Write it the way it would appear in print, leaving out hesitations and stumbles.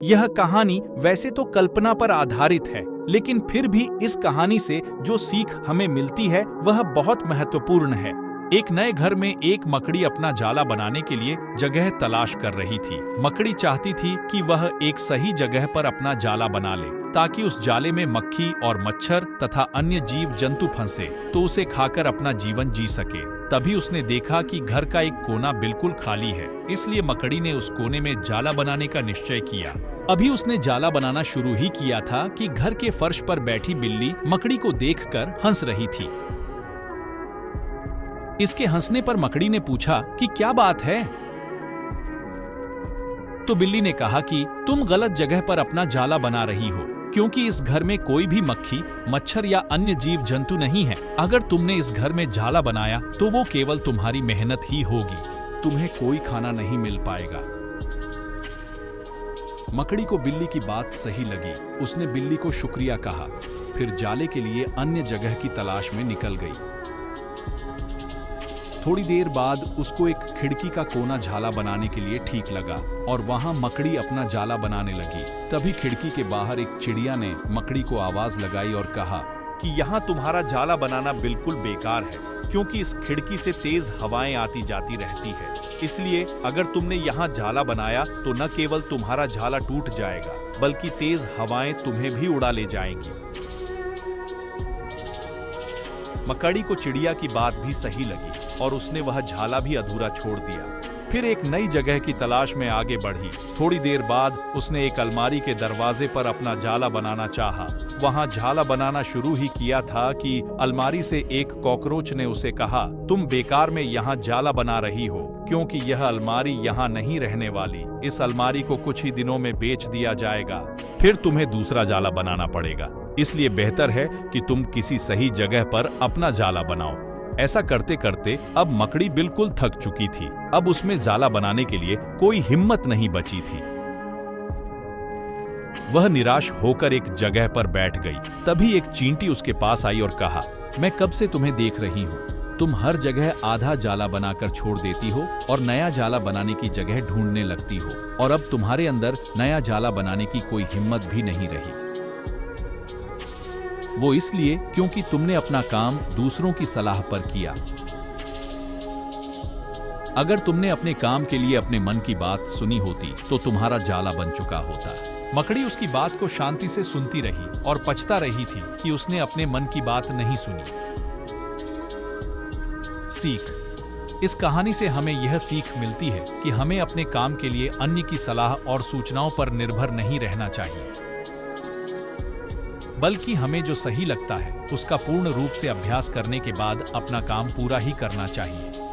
यह कहानी वैसे तो कल्पना पर आधारित है, लेकिन फिर भी इस कहानी से जो सीख हमें मिलती है वह बहुत महत्वपूर्ण है। एक नए घर में एक मकड़ी अपना जाला बनाने के लिए जगह तलाश कर रही थी। मकड़ी चाहती थी कि वह एक सही जगह पर अपना जाला बना ले, ताकि उस जाले में मक्खी और मच्छर तथा अन्य जीव जंतु फंसे तो उसे खाकर अपना जीवन जी सके। तभी उसने देखा कि घर का एक कोना बिल्कुल खाली है, इसलिए मकड़ी ने उस कोने में जाला बनाने का निश्चय किया। अभी उसने जाला बनाना शुरू ही किया था कि घर के फर्श पर बैठी बिल्ली मकड़ी को देखकर हंस रही थी। इसके हंसने पर मकड़ी ने पूछा कि क्या बात है? तो बिल्ली ने कहा कि तुम गलत जगह पर अपना जाला बना रही हो, क्योंकि इस घर में कोई भी मक्खी, मच्छर या अन्य जीव जंतु नहीं है। अगर तुमने इस घर में जाला बनाया तो वो केवल तुम्हारी मेहनत ही होगी, तुम्हें कोई खाना नहीं मिल पाएगा। मकड़ी को बिल्ली की बात सही लगी। उसने बिल्ली को शुक्रिया कहा, फिर जाले के लिए अन्य जगह की तलाश में निकल गई। थोड़ी देर बाद उसको एक खिड़की का कोना जाला बनाने के लिए ठीक लगा और वहां मकड़ी अपना जाला बनाने लगी। तभी खिड़की के बाहर एक चिड़िया ने मकड़ी को आवाज लगाई और कहा कि यहाँ तुम्हारा जाला बनाना बिल्कुल बेकार है, क्योंकि इस खिड़की से तेज हवाएं आती जाती रहती है। इसलिए अगर तुमने यहाँ जाला बनाया तो न केवल तुम्हारा जाला टूट जाएगा, बल्कि तेज हवाएं तुम्हें भी उड़ा ले जाएंगी। मकड़ी को चिड़िया की बात भी सही लगी और उसने वह झाला भी अधूरा छोड़ दिया। फिर एक नई जगह की तलाश में आगे बढ़ी। थोड़ी देर बाद उसने एक अलमारी के दरवाजे पर अपना जाला बनाना चाहा। वहां झाला बनाना शुरू ही किया था कि अलमारी से एक कॉकरोच ने उसे कहा, तुम बेकार में यहाँ जाला बना रही हो, क्योंकि यह अलमारी यहाँ नहीं रहने वाली। इस अलमारी को कुछ ही दिनों में बेच दिया जाएगा, फिर तुम्हें दूसरा जाला बनाना पड़ेगा। इसलिए बेहतर है कि तुम किसी सही जगह पर अपना जाला बनाओ। ऐसा करते करते अब मकड़ी बिल्कुल थक चुकी थी। अब उसमें जाला बनाने के लिए कोई हिम्मत नहीं बची थी। वह निराश होकर एक जगह पर बैठ गई। तभी एक चींटी उसके पास आई और कहा, मैं कब से तुम्हें देख रही हूँ। तुम हर जगह आधा जाला बनाकर छोड़ देती हो और नया जाला बनाने की जगह ढूंढने लगती हो, और अब तुम्हारे अंदर नया जाला बनाने की कोई हिम्मत भी नहीं रही। वो इसलिए क्योंकि तुमने अपना काम दूसरों की सलाह पर किया। अगर तुमने अपने काम के लिए अपने मन की बात सुनी होती तो तुम्हारा जाला बन चुका होता। मकड़ी उसकी बात को शांति से सुनती रही और पछता रही थी कि उसने अपने मन की बात नहीं सुनी। सीख। इस कहानी से हमें यह सीख मिलती है कि हमें अपने काम के लिए अन्य की सलाह और सूचनाओं पर निर्भर नहीं रहना चाहिए, बल्कि हमें जो सही लगता है उसका पूर्ण रूप से अभ्यास करने के बाद अपना काम पूरा ही करना चाहिए।